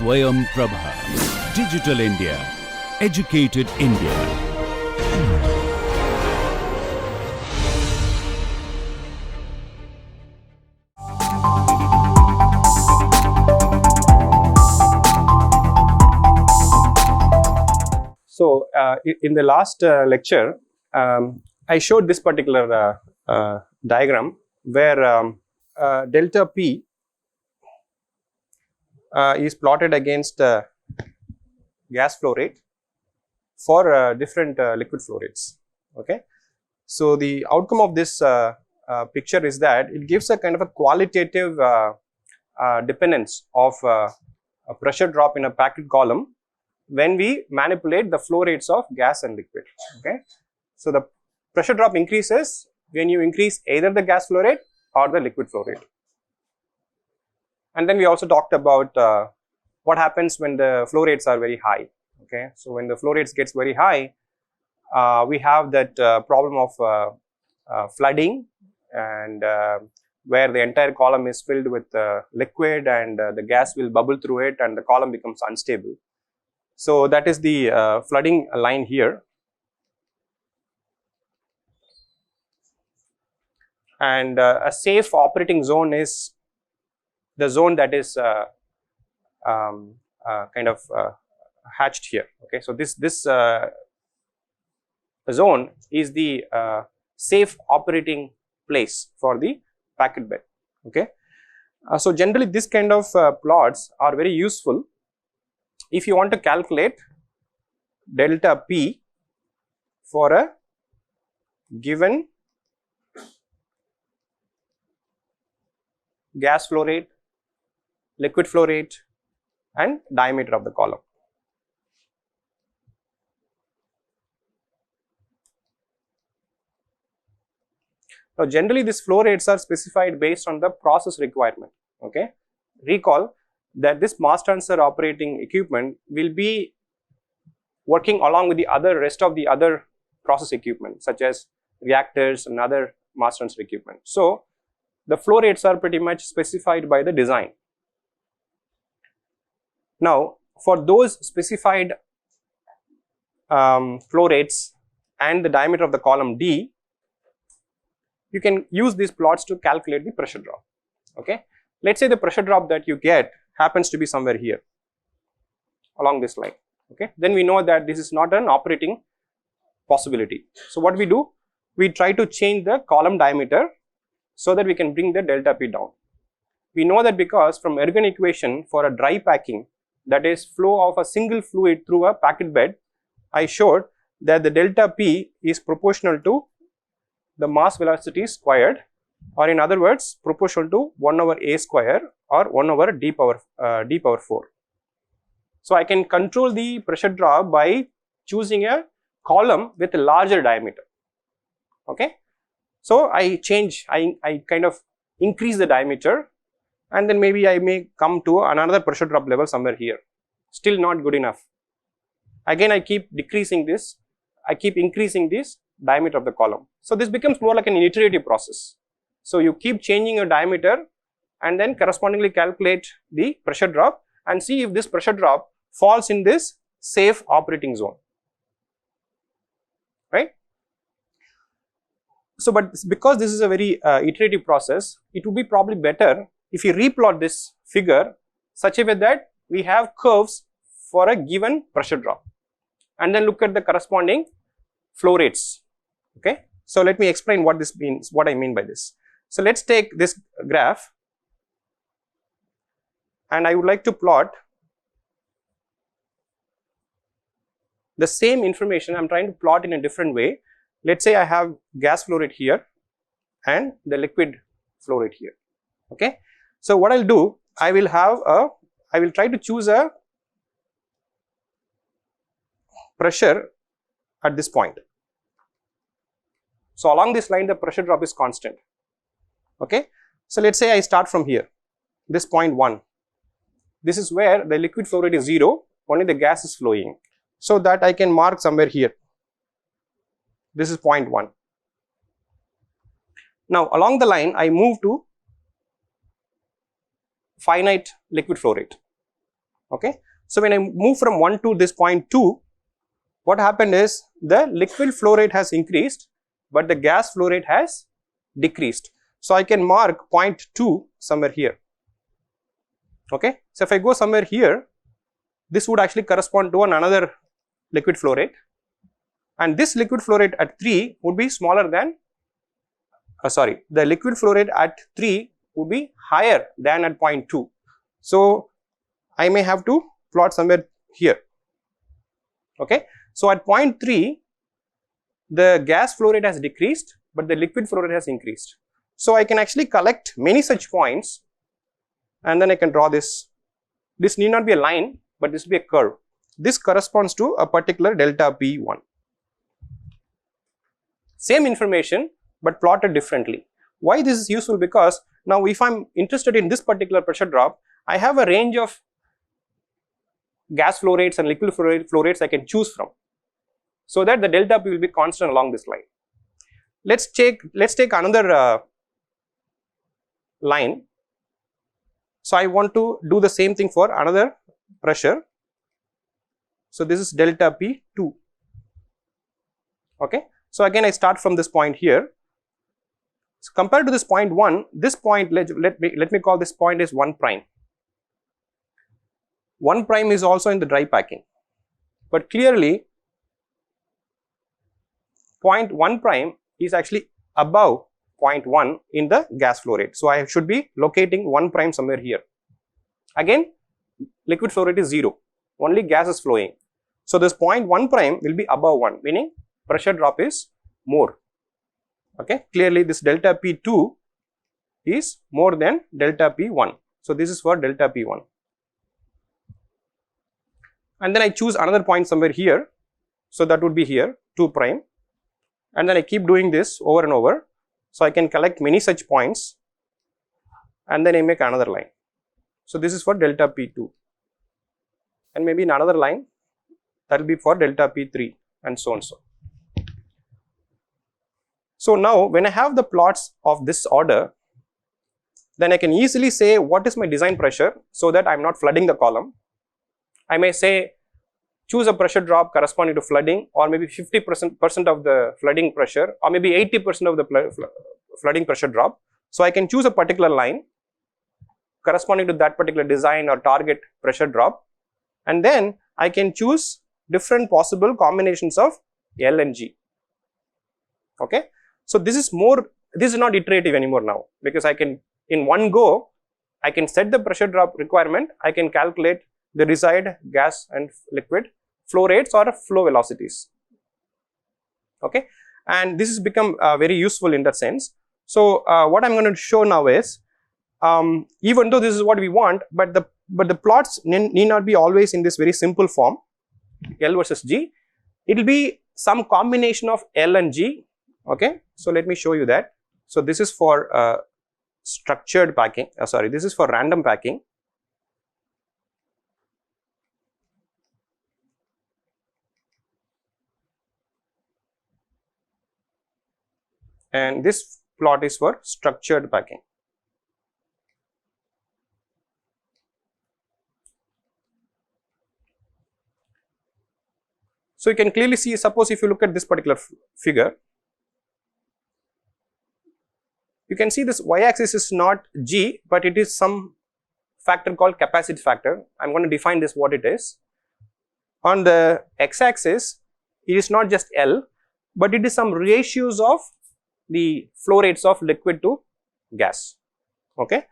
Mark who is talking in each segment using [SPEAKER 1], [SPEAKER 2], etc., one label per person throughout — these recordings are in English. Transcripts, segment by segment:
[SPEAKER 1] Swayam Prabha. Digital India. Educated India.
[SPEAKER 2] So, in the last lecture, I showed this particular diagram where delta P is plotted against gas flow rate for different liquid flow rates. Okay. So, the outcome of this picture is that it gives a kind of a qualitative dependence of a pressure drop in a packed column when we manipulate the flow rates of gas and liquid. Okay. So, the pressure drop increases when you increase either the gas flow rate or the liquid flow rate. And then we also talked about what happens when the flow rates are very high. Okay. So, when the flow rates gets very high, we have that problem of flooding, and where the entire column is filled with liquid and the gas will bubble through it and the column becomes unstable. So, that is the flooding line here. And a safe operating zone is the zone that is kind of hatched here. Okay. So, this zone is the safe operating place for the packet bed. Okay. So, generally this kind of plots are very useful if you want to calculate delta P for a given gas flow rate, liquid flow rate and diameter of the column. Now, generally these flow rates are specified based on the process requirement. Okay. Recall that this mass transfer operating equipment will be working along with the rest of the other process equipment such as reactors and other mass transfer equipment. So, the flow rates are pretty much specified by the design. Now, for those specified flow rates and the diameter of the column D, you can use these plots to calculate the pressure drop. Okay. Let us say the pressure drop that you get happens to be somewhere here along this line. Okay. Then we know that this is not an operating possibility. So, what we do? We try to change the column diameter so that we can bring the delta P down. We know that because from Ergun equation for a dry packing, that is flow of a single fluid through a packet bed, I showed that the delta P is proportional to the mass velocity squared, or in other words proportional to 1 over a square or 1 over d power 4. So, I can control the pressure drop by choosing a column with a larger diameter. Okay. So, I kind of increase the diameter, and then maybe I may come to another pressure drop level somewhere here, still not good enough. Again I keep decreasing this, I keep increasing this diameter of the column. So, this becomes more like an iterative process. So, you keep changing your diameter and then correspondingly calculate the pressure drop and see if this pressure drop falls in this safe operating zone, right. So, but because this is a very iterative process, it would be probably better if you replot this figure such a way that we have curves for a given pressure drop and then look at the corresponding flow rates. Okay. So, let me explain what this means, what I mean by this. So, let us take this graph and I would like to plot the same information. I am trying to plot in a different way. Let us say I have gas flow rate here and the liquid flow rate here. Okay. So, what I will do, I will try to choose a pressure at this point. So, along this line the pressure drop is constant. Okay. So, let us say I start from here, this point 1, this is where the liquid flow rate is 0, only the gas is flowing. So, that I can mark somewhere here, this is point 1. Now, along the line I move to finite liquid flow rate. Okay. So when I move from 1 to this point 2, what happened is the liquid flow rate has increased, but the gas flow rate has decreased. So I can mark point 2 somewhere here. Okay. So if I go somewhere here, this would actually correspond to another liquid flow rate, and this liquid flow rate at 3 would be smaller than, the liquid flow rate at 3 would be higher than at point 2. So I may have to plot somewhere here. Okay. So at point 3, the gas flow rate has decreased, but the liquid flow rate has increased. So I can actually collect many such points, and then I can draw this. This need not be a line, but this will be a curve. This corresponds to a particular delta P1. Same information, but plotted differently. Why this is useful? Because now if I am interested in this particular pressure drop, I have a range of gas flow rates and liquid flow rates I can choose from, so that the delta P will be constant along this line. Let's take another line. So I want to do the same thing for another pressure. So this is delta P2. Okay. So again I start from this point here. So compared to this point 1, this point, let me call this point as 1 prime. 1 prime is also in the dry packing, but clearly point 1 prime is actually above point 1 in the gas flow rate. So I should be locating 1 prime somewhere here. Again, liquid flow rate is 0, only gas is flowing. So this point 1 prime will be above 1, meaning pressure drop is more. Okay. Clearly this delta P2 is more than delta P1. So this is for delta P1. And then I choose another point somewhere here. So that would be here, 2 prime. And then I keep doing this over and over. So I can collect many such points, and then I make another line. So this is for delta P2, and maybe in another line that will be for delta P3, and so on. So now when I have the plots of this order, then I can easily say what is my design pressure, so that I am not flooding the column. I may say choose a pressure drop corresponding to flooding, or maybe 50% of the flooding pressure, or maybe 80% of the flooding pressure drop. So I can choose a particular line corresponding to that particular design or target pressure drop, and then I can choose different possible combinations of L and G. Okay. So this is not iterative anymore now, because I can in one go I can set the pressure drop requirement, I can calculate the desired gas and liquid flow rates or flow velocities. Okay. And this has become very useful in that sense. So what I'm going to show now is, even though this is what we want, but the plots need not be always in this very simple form, L versus G. It will be some combination of L and G. Okay. So let me show you that. So this is for structured packing, this is for random packing. And this plot is for structured packing. So you can clearly see, suppose if you look at this particular figure, you can see this y-axis is not G, but it is some factor called capacity factor. I am going to define this what it is. On the x-axis, it is not just L, but it is some ratios of the flow rates of liquid to gas. Okay.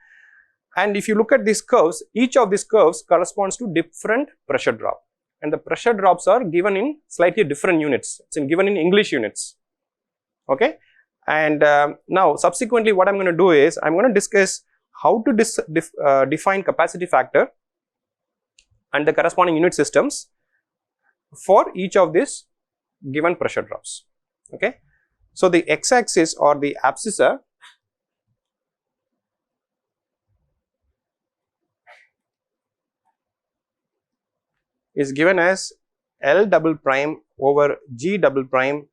[SPEAKER 2] And if you look at these curves, each of these curves corresponds to different pressure drop, and the pressure drops are given in slightly different units. It's given in English units. Okay. And now subsequently what I'm going to do is, I'm going to discuss how to define capacity factor and the corresponding unit systems for each of these given pressure drops. Okay. So the x-axis or the abscissa is given as L double prime over G double prime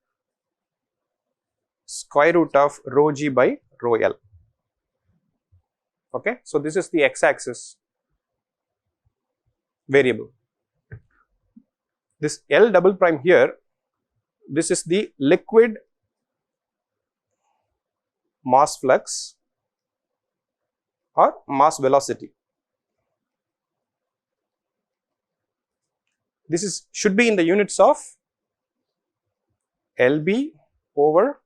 [SPEAKER 2] square root of rho G by rho L. Okay. So this is the x-axis. variable. This L double prime here, this is the liquid mass flux or mass velocity. This should be in the units of lb over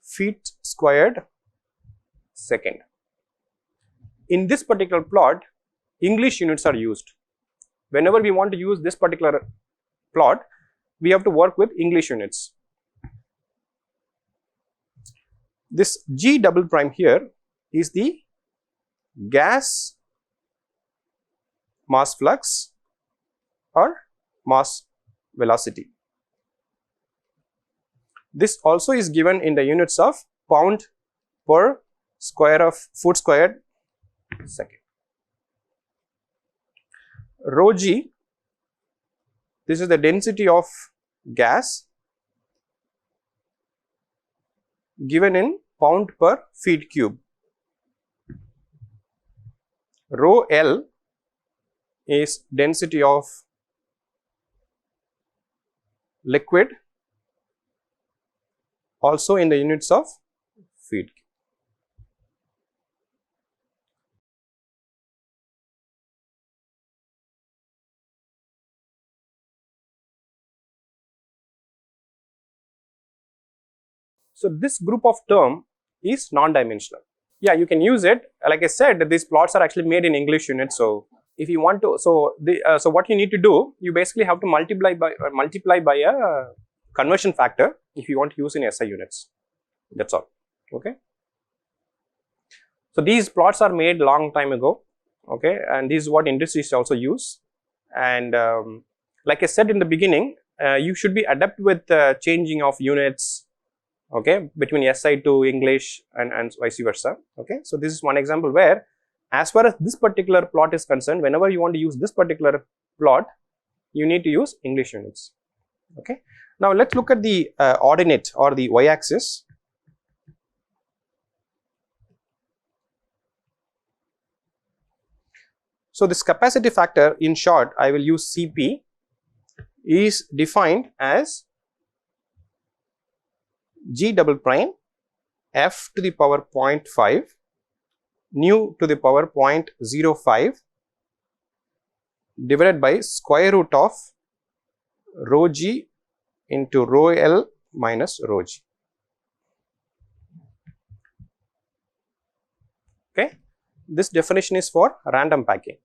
[SPEAKER 2] feet squared second. In this particular plot, English units are used. Whenever we want to use this particular plot, we have to work with English units. This G double prime here is the gas mass flux or mass velocity. This also is given in the units of pound per square of foot squared second. Rho g, this is the density of gas given in pound per feet cube. Rho L is density of liquid, also in the units of feet. So this group of term is non-dimensional. Yeah, you can use it. Like I said, these plots are actually made in English units. So if you want to, so what you need to do, you basically have to multiply by a conversion factor if you want to use in SI units. That's all. Okay. So these plots are made long time ago. Okay, and this is what industries also use. And like I said in the beginning, you should be adept with changing of units. Okay, between SI to English and vice versa. Okay, so this is one example where, as far as this particular plot is concerned, whenever you want to use this particular plot, you need to use English units. Okay, now let's look at the ordinate or the y-axis. So this capacity factor, in short, I will use Cp, is defined as G double prime F to the power 0.5 nu to the power 0.05 divided by square root of rho g into rho L minus rho g. Okay, this definition is for random packing.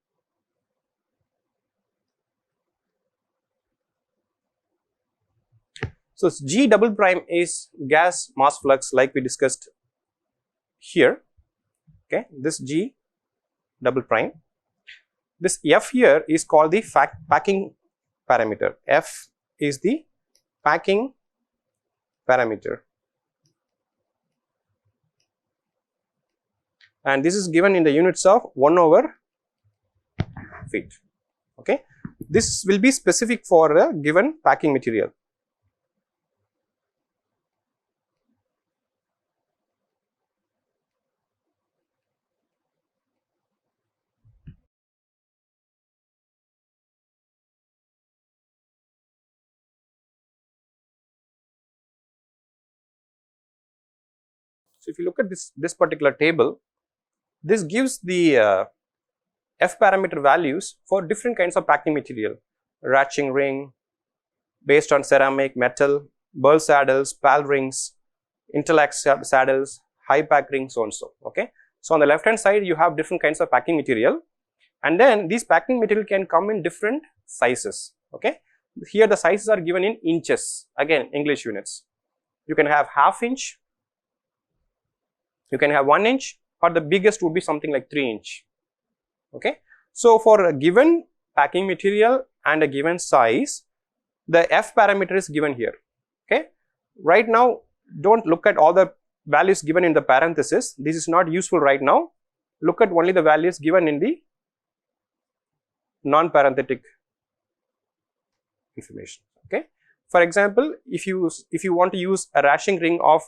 [SPEAKER 2] So G double prime is gas mass flux, like we discussed here. Okay, this G double prime. This F here is called the packing parameter. F is the packing parameter, and this is given in the units of 1 over feet. Okay, this will be specific for a given packing material. So if you look at this particular table, this gives the F parameter values for different kinds of packing material: ratching ring based on ceramic, metal, burl saddles, pal rings, interlac saddles, high pack rings, so and so. Okay, so on the left hand side you have different kinds of packing material, and then these packing material can come in different sizes. Okay, here the sizes are given in inches, again English units. You can have ½ inch, you can have 1 inch, or the biggest would be something like 3 inch. Okay, so for a given packing material and a given size, the F parameter is given here. Okay, right now don't look at all the values given in the parenthesis. This is not useful right now. Look at only the values given in the non-parenthetic information. Okay, for example, if you want to use a ratching ring of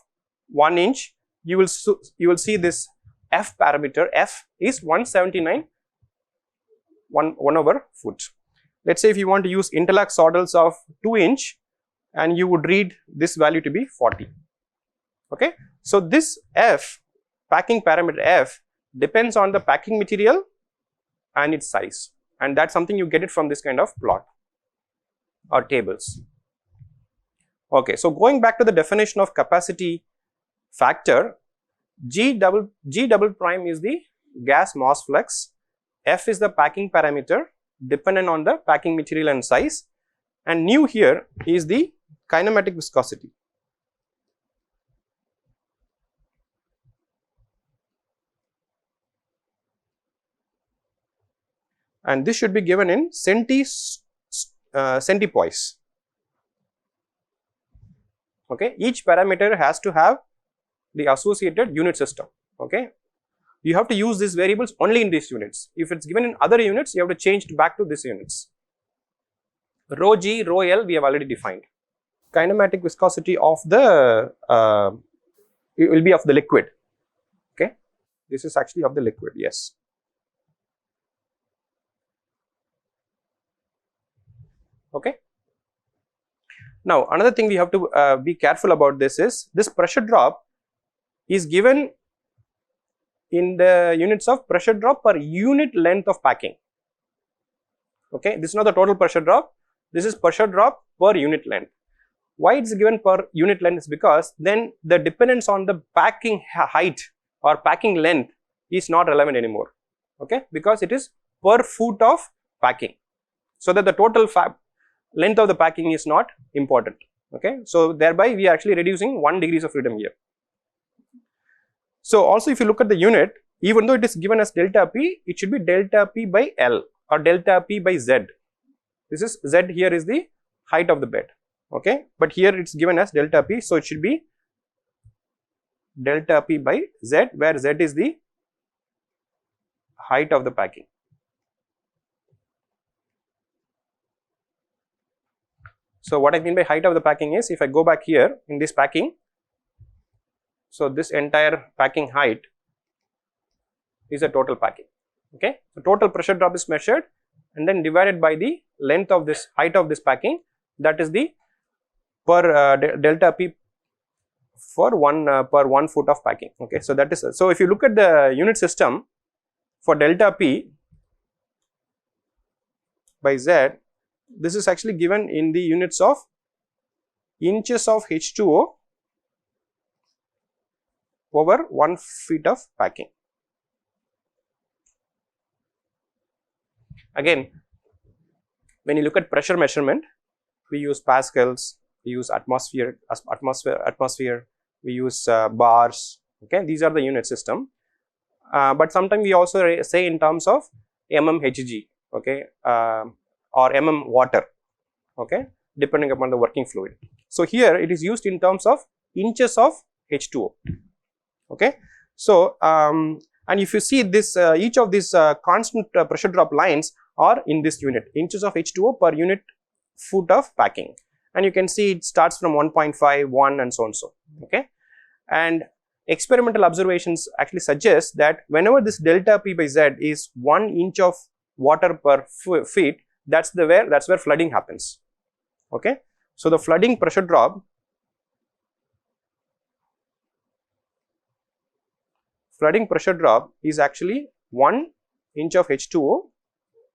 [SPEAKER 2] 1 inch, you will see this F parameter. F is 179 1 over foot. Let's say if you want to use interlock saddles of 2 inch, and you would read this value to be 40. Okay. So this F, packing parameter F, depends on the packing material and its size, and that's something you get it from this kind of plot or tables. Okay. So going back to the definition of capacity factor, G double prime is the gas mass flux, F is the packing parameter dependent on the packing material and size, and nu here is the kinematic viscosity. And this should be given in centipoise. Okay, each parameter has to have the associated unit system. Okay, you have to use these variables only in these units. If it's given in other units, you have to change it back to these units. Rho G, rho L, we have already defined. Kinematic viscosity of the it will be of the liquid. Okay, this is actually of the liquid. Yes. Okay. Now another thing we have to be careful about this is this pressure drop is given in the units of pressure drop per unit length of packing. Okay, this is not the total pressure drop, this is pressure drop per unit length. Why it is given per unit length is because then the dependence on the packing height or packing length is not relevant anymore. Okay, because it is per foot of packing, so that the total length of the packing is not important. Okay, so thereby we are actually reducing 1 degree of freedom here. So also if you look at the unit, even though it is given as delta P, it should be delta P by L or delta P by Z. This is Z here is the height of the bed. Okay, but here it's given as delta P, so it should be delta P by Z, where Z is the height of the packing. So what I mean by height of the packing is, if I go back here in this packing, so this entire packing height is a total packing. Okay, the total pressure drop is measured and then divided by the length of this height of this packing, that is the per delta P for 1 foot of packing. Okay, so that is, so if you look at the unit system for delta P by Z, this is actually given in the units of inches of H2O over 1 feet of packing. Again, when you look at pressure measurement, we use pascals, we use atmosphere, we use bars. Okay, these are the unit system. But sometimes we also say in terms of mmHg. Okay, or mm water. Okay, depending upon the working fluid. So here it is used in terms of inches of H2O. Okay, so and if you see this, each of these constant pressure drop lines are in this unit, inches of H2O per unit foot of packing, and you can see it starts from 1.5, 1 and so on so. Okay, and experimental observations actually suggest that whenever this delta P by Z is 1 inch of water per feet, that's where flooding happens. Okay, so the flooding pressure drop is actually 1 inch of H2O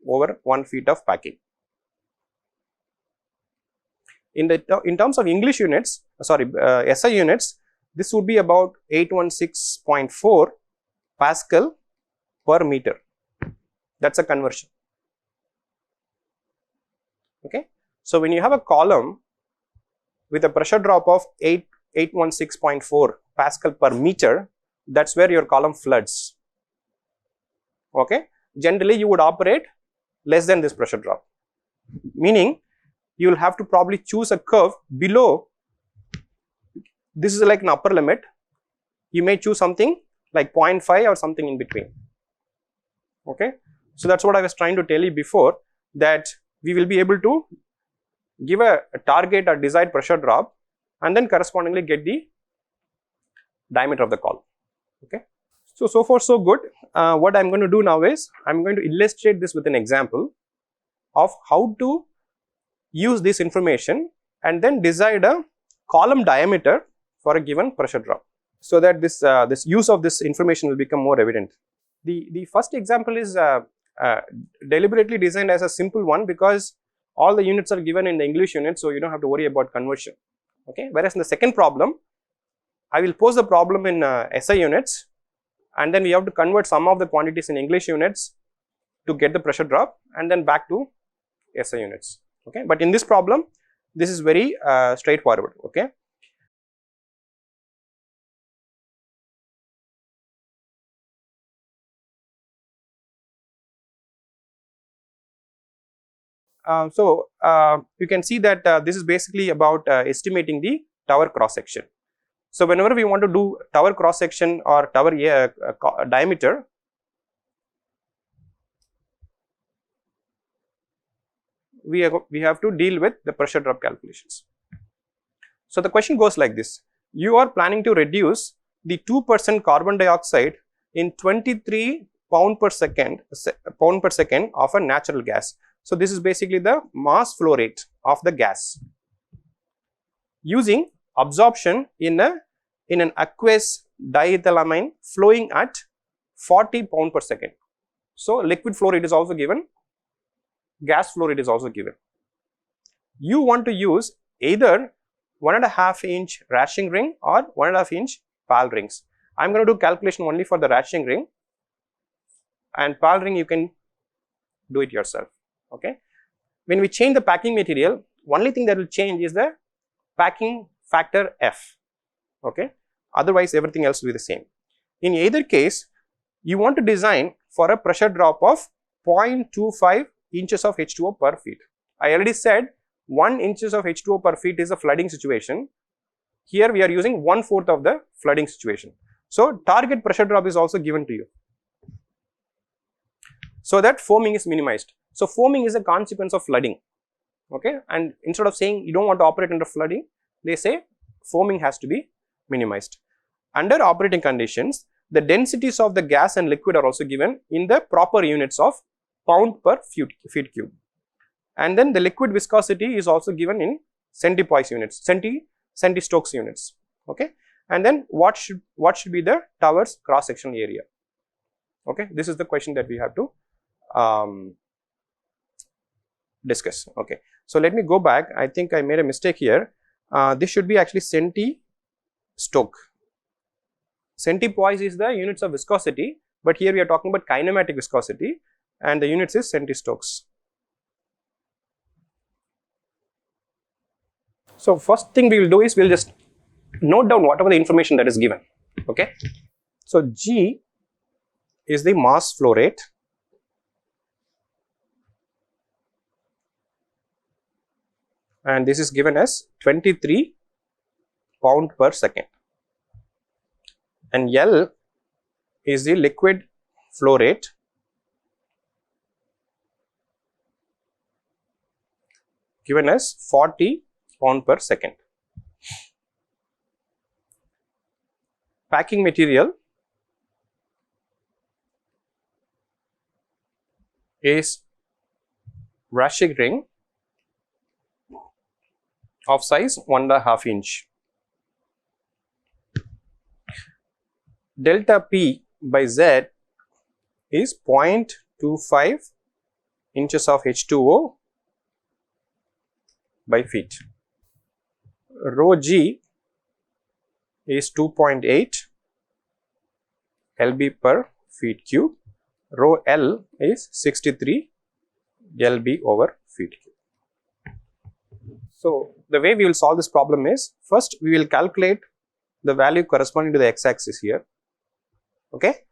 [SPEAKER 2] over 1 feet of packing. In terms of English units, SI units, this would be about 816.4 Pascal per meter. That's a conversion. Okay, so when you have a column with a pressure drop of 816.4 Pascal per meter, that's where your column floods. Okay, generally you would operate less than this pressure drop, meaning you will have to probably choose a curve below. This is like an upper limit. You may choose something like 0.5 or something in between. Okay, so that's what I was trying to tell you before, that we will be able to give a target or desired pressure drop and then correspondingly get the diameter of the column. Okay, so far so good. What I'm going to do now is I'm going to illustrate this with an example of how to use this information and then decide a column diameter for a given pressure drop, so that this use of this information will become more evident. The first example is deliberately designed as a simple one because all the units are given in the English unit, so you don't have to worry about conversion. Okay, whereas in the second problem, I will pose the problem in SI units, and then we have to convert some of the quantities in English units to get the pressure drop, and then back to SI units. Okay, but in this problem, this is very straightforward. Okay. You can see that this is basically about estimating the tower cross section. So whenever we want to do tower cross section or tower diameter, we have to deal with the pressure drop calculations. So the question goes like this: you are planning to reduce the 2% carbon dioxide in 23 pound per second of a natural gas. So this is basically the mass flow rate of the gas using absorption in an aqueous diethylamine flowing at 40 pound per second. So liquid flow rate is also given, gas flow rate is also given. You want to use either 1.5 inch rashing ring or 1.5 inch PAL rings. I am going to do calculation only for the rashing ring, and PAL ring you can do it yourself. Okay. When we change the packing material, only thing that will change is the packing factor F. Okay. Otherwise everything else will be the same. In either case, you want to design for a pressure drop of 0.25 inches of H2O per feet. I already said 1 inches of H2O per feet is a flooding situation. Here we are using 1/4 of the flooding situation. So target pressure drop is also given to you, so that foaming is minimized. So foaming is a consequence of flooding. Okay, and instead of saying you don't want to operate under flooding, they say foaming has to be minimized. Under operating conditions, the densities of the gas and liquid are also given in the proper units of pound per feet cube, and then the liquid viscosity is also given in centipoise units, centi-Stokes units. Okay, and then what should be the tower's cross sectional area? Okay, this is the question that we have to discuss. Okay, so let me go back. I think I made a mistake here. This should be actually centi-Stoke. Centipoise is the units of viscosity, but here we are talking about kinematic viscosity, and the units is centi-Stokes. So first thing we will do is we will just note down whatever the information that is given. Okay, so G is the mass flow rate, and this is given as 23 pound per second, and L is the liquid flow rate, given as 40 pound per second. Packing material is rashing ring of size 1.5 inch. Delta P by Z is 0.25 inches of H2O by feet. Rho G is 2.8 lb per feet cube. Rho L is 63 lb over feet cube. So the way we will solve this problem is, first we will calculate the value corresponding to the x-axis here. Okay,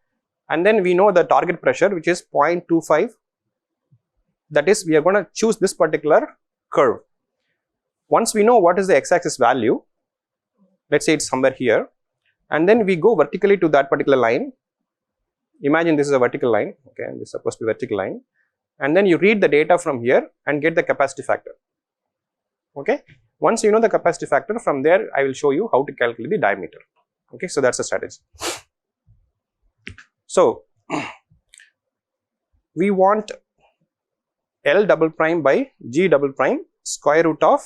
[SPEAKER 2] and then we know the target pressure, which is 0.25. That is, we are going to choose this particular curve. Once we know what is the x-axis value, let's say it's somewhere here, and then we go vertically to that particular line. Imagine this is a vertical line. Okay, and this is supposed to be a vertical line, and then you read the data from here and get the capacity factor. Okay, once you know the capacity factor, from there I will show you how to calculate the diameter. Okay, so that's the strategy. So we want L double prime by G double prime square root of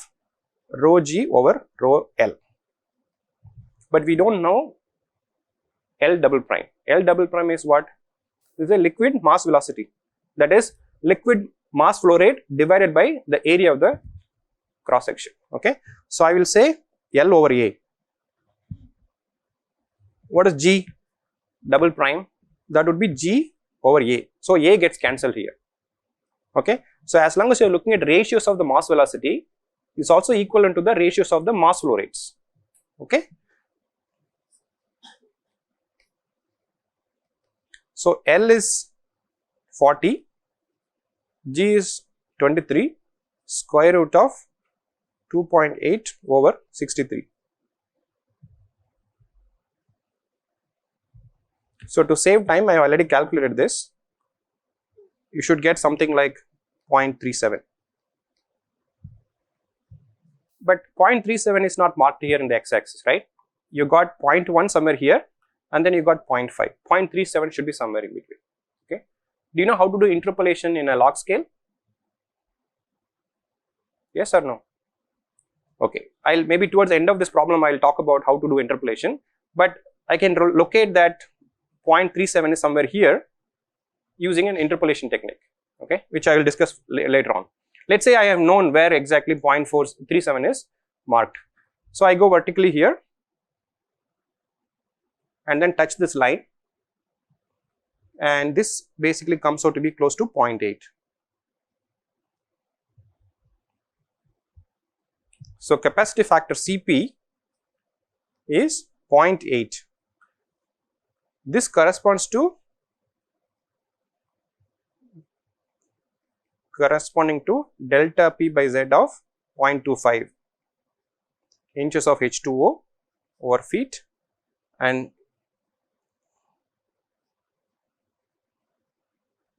[SPEAKER 2] rho G over rho L. But we don't know L double prime. L double prime is what? This is a liquid mass velocity. That is liquid mass flow rate divided by the area of the cross section. Okay. So I will say L over A. What is G double prime? That would be G over A. So A gets cancelled here. Okay. So as long as you are looking at ratios of the mass velocity, it's also equivalent to the ratios of the mass flow rates. Okay. So L is 40, G is 23, square root of 2.8 over 63. So to save time, I have already calculated this. You should get something like 0.37. But 0.37 is not marked here in the x-axis, right? You got 0.1 somewhere here, and then you got 0.5. 0.37 should be somewhere in between. Okay. Do you know how to do interpolation in a log scale? Yes or no? Okay. I'll maybe towards the end of this problem, I'll talk about how to do interpolation. But I can locate that 0.37 is somewhere here using an interpolation technique. Okay, which I will discuss later on. Let's say I have known where exactly 0.437 is marked. So I go vertically here and then touch this line, and this basically comes out to be close to 0.8. So capacity factor Cp is 0.8. This corresponds to delta P by Z of 0.25 inches of H2O over feet and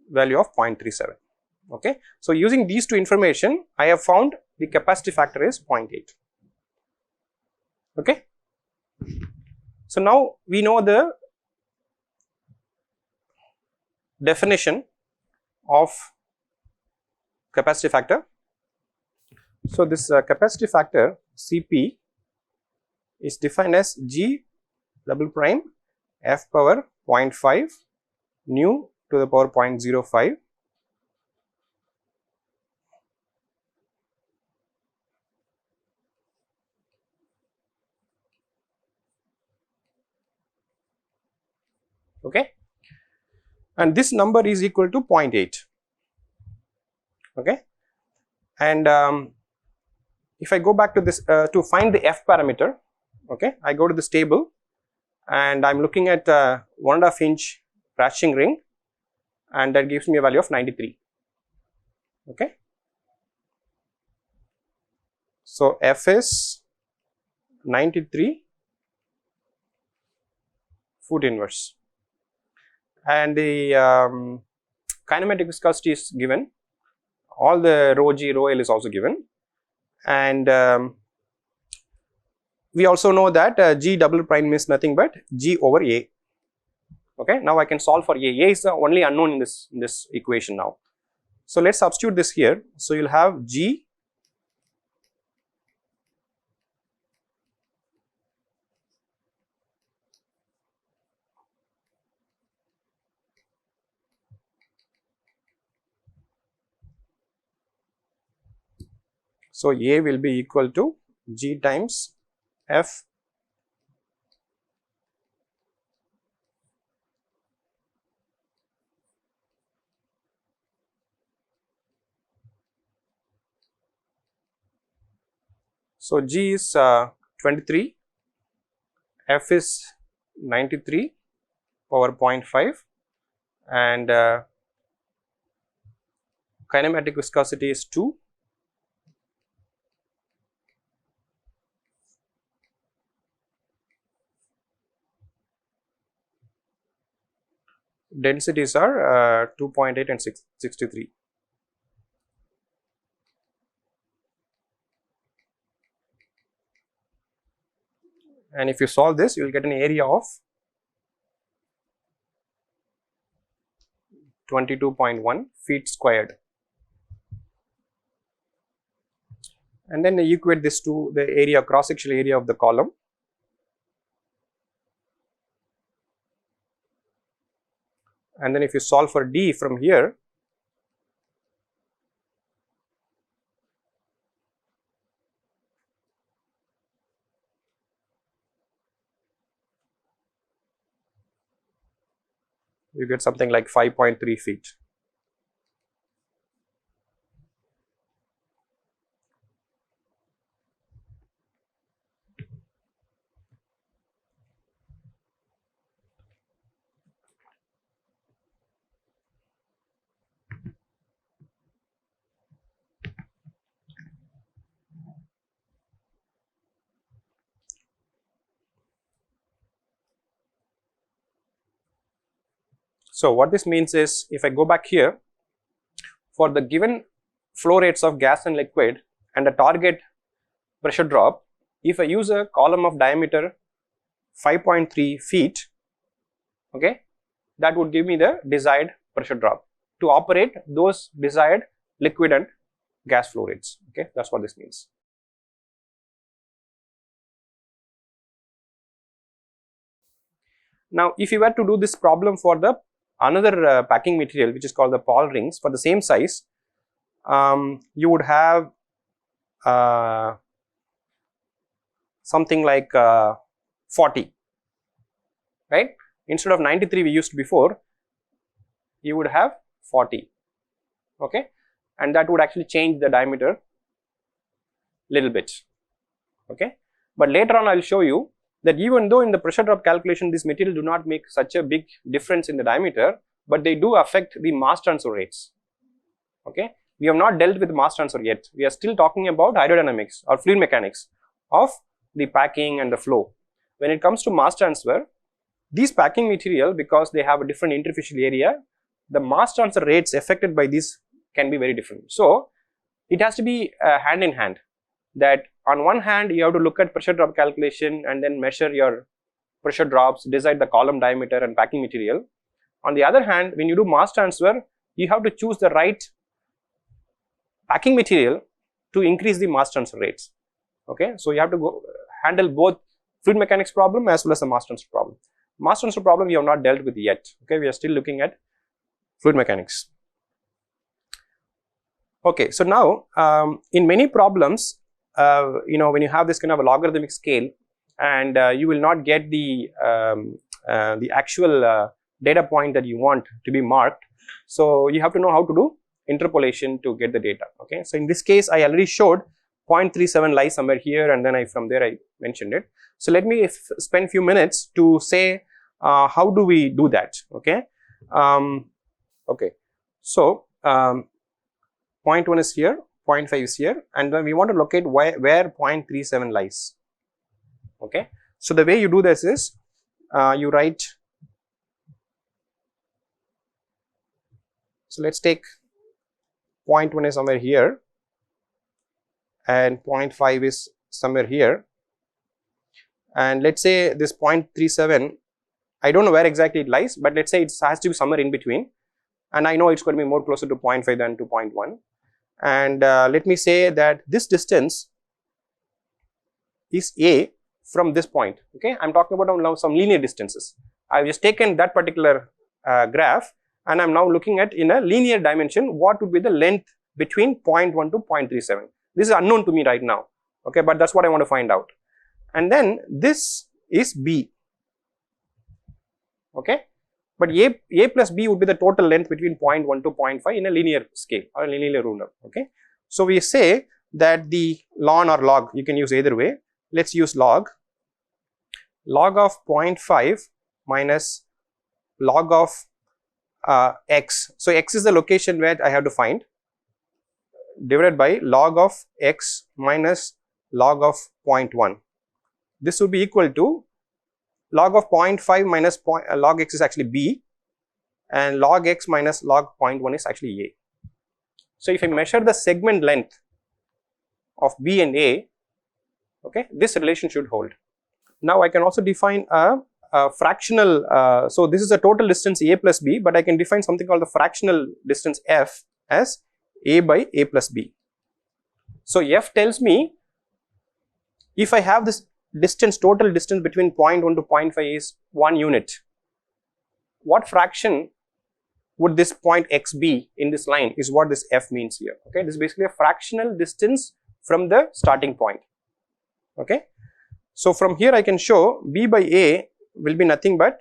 [SPEAKER 2] value of 0.37. Okay. So using these two information, I have found the capacity factor is 0.8. Okay. So now we know the definition of capacity factor. So this capacity factor Cp is defined as G double prime F power 0.5 nu to the power 0.05 okay, and this number is equal to 0.8. Okay, and if I go back to this to find the F parameter, okay, I go to this table and I'm looking at 1.5 inch ratcheting ring, and that gives me a value of 93. Okay, so F is 93 foot inverse, and the kinematic viscosity is given. All the rho G, rho L is also given, and we also know that G double prime is nothing but G over A. Okay, now I can solve for A. A is the only unknown in this equation now. So let's substitute this here. So you'll have G so A will be equal to G times F so G is 23, F is 93 power 0.5, and kinematic viscosity is 2. Densities are 2.8 and 63. And if you solve this, you will get an area of 22.1 feet squared. and then you equate this to the area, cross-sectional area of the column. And then if you solve for D from here, you get something like 5.3 feet. So what this means is, if I go back here, for the given flow rates of gas and liquid and a target pressure drop, if I use a column of diameter 5.3 feet, okay, that would give me the desired pressure drop to operate those desired liquid and gas flow rates. Okay, that's what this means. Now, if you were to do this problem for the another packing material, which is called the Paul rings, for the same size, you would have something like 40, right? Instead of 93 we used before, you would have 40, okay, and that would actually change the diameter little bit, okay. But later on I will show you that even though in the pressure drop calculation this material do not make such a big difference in the diameter, but they do affect the mass transfer rates, okay. We have not dealt with mass transfer yet. We are still talking about hydrodynamics or fluid mechanics of the packing and the flow. When it comes to mass transfer, these packing material, because they have a different interfacial area, the mass transfer rates affected by these can be very different. So it has to be hand in hand, that on one hand you have to look at pressure drop calculation and then measure your pressure drops, decide the column diameter and packing material. On the other hand, when you do mass transfer, you have to choose the right packing material to increase the mass transfer rates, okay. So you have to go handle both fluid mechanics problem as well as the mass transfer problem. Mass transfer problem we have not dealt with yet, okay. We are still looking at fluid mechanics. Okay, so now in many problems, you know, when you have this kind of a logarithmic scale and you will not get the actual data point that you want to be marked, so you have to know how to do interpolation to get the data, okay. So in this case I already showed 0.37 lies somewhere here, and then from there I mentioned it. So let me spend few minutes to say how do we do that, okay. Okay, so 0.1 is here, 0.5 is here, and then we want to locate where 0.37 lies, okay. So the way you do this is you write, so let's take 0.1 is somewhere here and 0.5 is somewhere here, and let's say this 0.37, I don't know where exactly it lies, but let's say it has to be somewhere in between, and I know it's going to be more closer to 0.5 than to 0.1, and let me say that this distance is A from this point, okay. I'm talking about now some linear distances. I've just taken that particular graph and I'm now looking at in a linear dimension what would be the length between 0.1 to 0.37. This is unknown to me right now, okay, but that's what I want to find out. And then this is B, okay, but A plus B would be the total length between 0.1 to 0.5 in a linear scale or a linear ruler, okay. So we say that the ln or log, you can use either way, let's use log of 0.5 minus log of x. So x is the location where I have to find, divided by log of x minus log of 0.1. This would be equal to log of 0.5 minus log x is actually b, and log x minus log 0.1 is actually a. So if I measure the segment length of b and a, okay, this relation should hold. Now I can also define a fractional, so this is a total distance a plus b, but I can define something called the fractional distance f as a by a plus b. So F tells me if I have this distance, total distance between 0.1 to 0.5 is 1 unit, what fraction would this point x be in this line is what this F means here. Okay, this is basically a fractional distance from the starting point. Okay, so from here I can show B by A will be nothing but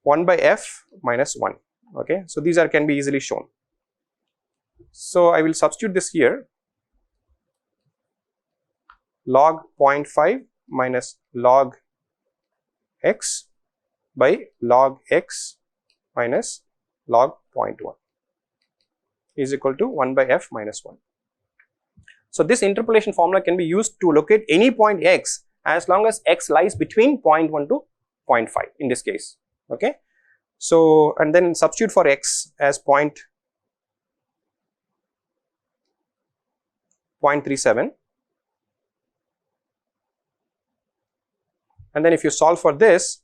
[SPEAKER 2] 1 by F minus 1. Okay, so these are can be easily shown. So I will substitute this here, log 0.5 minus log x by log x minus log 0.1 is equal to 1 by F minus 1. So this interpolation formula can be used to locate any point x as long as x lies between 0.1 to 0.5 in this case. Okay, so and then substitute for x as 0.37, and then if you solve for this,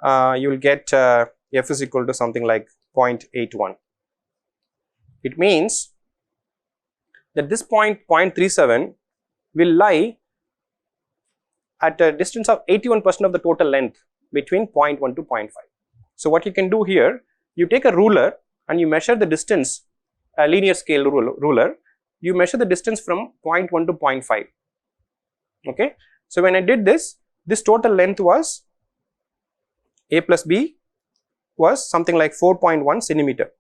[SPEAKER 2] you will get F is equal to something like 0.81. It means that this point 0.37 will lie at a distance of 81% of the total length between 0.1 to 0.5. So what you can do here, you take a ruler and you measure the distance, a linear scale ruler, you measure the distance from 0.1 to 0.5. Okay, so when I did this, this total length was A plus B was something like 4.1 centimeter.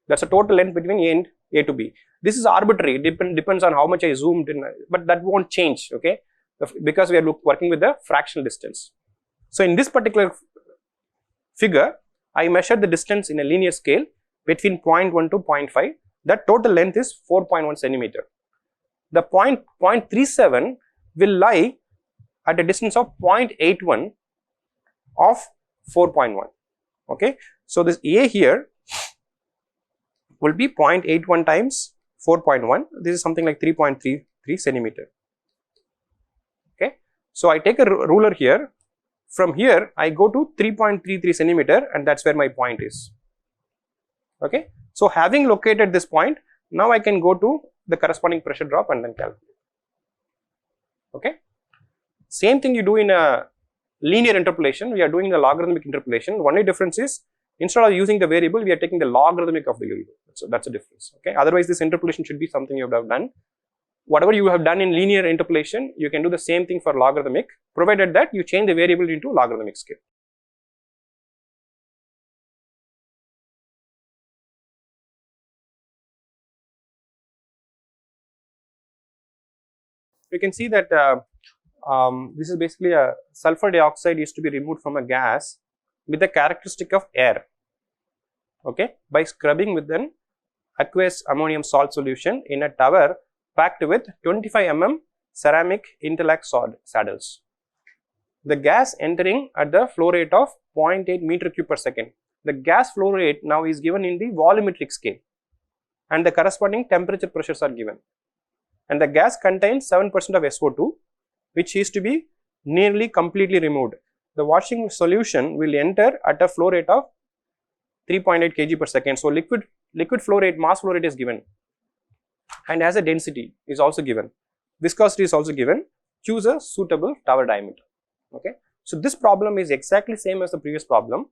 [SPEAKER 2] That's a total length between A and A to B. This is arbitrary, it depends on how much I zoomed in, but that won't change, okay, because we are working with the fractional distance. So in this particular figure, I measured the distance in a linear scale between 0.1 to 0.5. That total length is 4.1 centimeter. The 0.37 will lie at a distance of 0.81 of 4.1. Okay, so this A here will be 0.81 times 4.1. This is something like 3.33 centimeter. Okay, so I take a ruler here. From here I go to 3.33 centimeter, and that's where my point is. Okay, so having located this point, now I can go to the corresponding pressure drop and then calculate. Okay, same thing you do in a linear interpolation, we are doing the logarithmic interpolation. The only difference is instead of using the variable, we are taking the logarithmic of the variable. So that's a difference. Okay, otherwise this interpolation should be something you would have done. Whatever you have done in linear interpolation, you can do the same thing for logarithmic, provided that you change the variable into logarithmic scale. You can see that this is basically a sulfur dioxide used to be removed from a gas with the characteristic of air, okay, by scrubbing with an aqueous ammonium salt solution in a tower packed with 25 mm ceramic interlac saddles. The gas entering at the flow rate of 0.8 meter cube per second. The gas flow rate now is given in the volumetric scale, and the corresponding temperature pressures are given. And the gas contains 7% of SO2, which is to be nearly completely removed. The washing solution will enter at a flow rate of 3.8 kg per second. So liquid flow rate, mass flow rate is given, and as a density is also given, viscosity is also given. Choose a suitable tower diameter. Okay, so this problem is exactly same as the previous problem,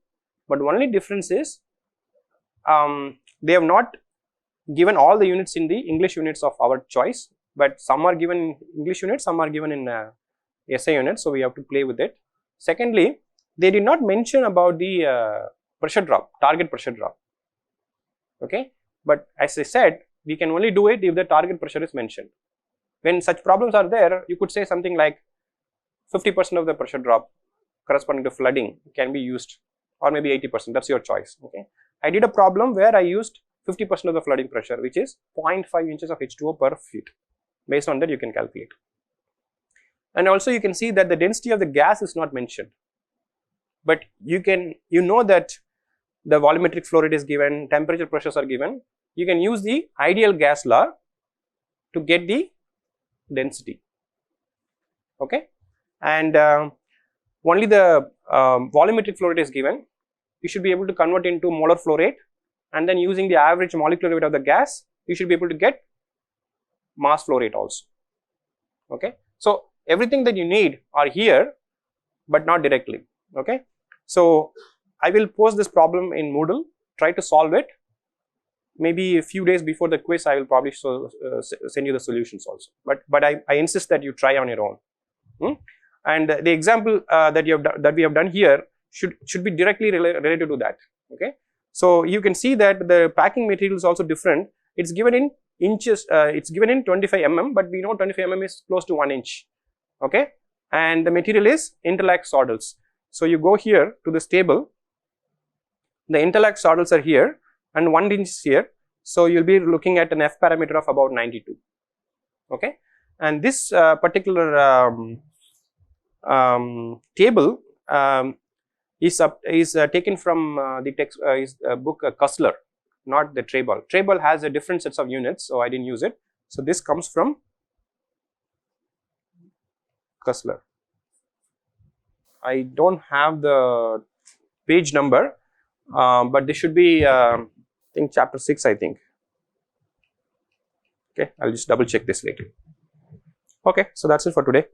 [SPEAKER 2] but only difference is they have not given all the units in the English units of our choice, but some are given in English units, some are given in SI units, so we have to play with it. Secondly, they did not mention about the pressure drop, target pressure drop. Okay, but as I said, we can only do it if the target pressure is mentioned. When such problems are there, you could say something like 50% of the pressure drop corresponding to flooding can be used, or maybe 80%, that's your choice. Okay, I did a problem where I used 50% of the flooding pressure, which is 0.5 inches of H2O per feet. Based on that, you can calculate. And also you can see that the density of the gas is not mentioned, but you know that the volumetric flow rate is given, temperature pressures are given. You can use the ideal gas law to get the density. Okay, and only the volumetric flow rate is given. You should be able to convert into molar flow rate, and then using the average molecular weight of the gas, you should be able to get mass flow rate also. Okay, so everything that you need are here, but not directly. Okay, so I will post this problem in Moodle, try to solve it. Maybe a few days before the quiz, I will probably send you the solutions also. But I insist that you try on your own. And the example that we have done here should be directly related to that. Okay, so you can see that the packing material is also different. It's given in inches. It's given in 25 mm, but we know 25 mm is close to 1 inch. Okay, and the material is interlac sawdulls. So you go here to this table. The interlac sawdulls are here, and 1 inch is here. So you'll be looking at an F parameter of about 92. Okay, and this particular table is taken from the text book Kussler, not the Treball. Treball has a different sets of units, so I didn't use it. So this comes from Kussler. I don't have the page number, but this should be I think chapter 6, I think. Okay, I'll just double check this later. Okay, so that's it for today.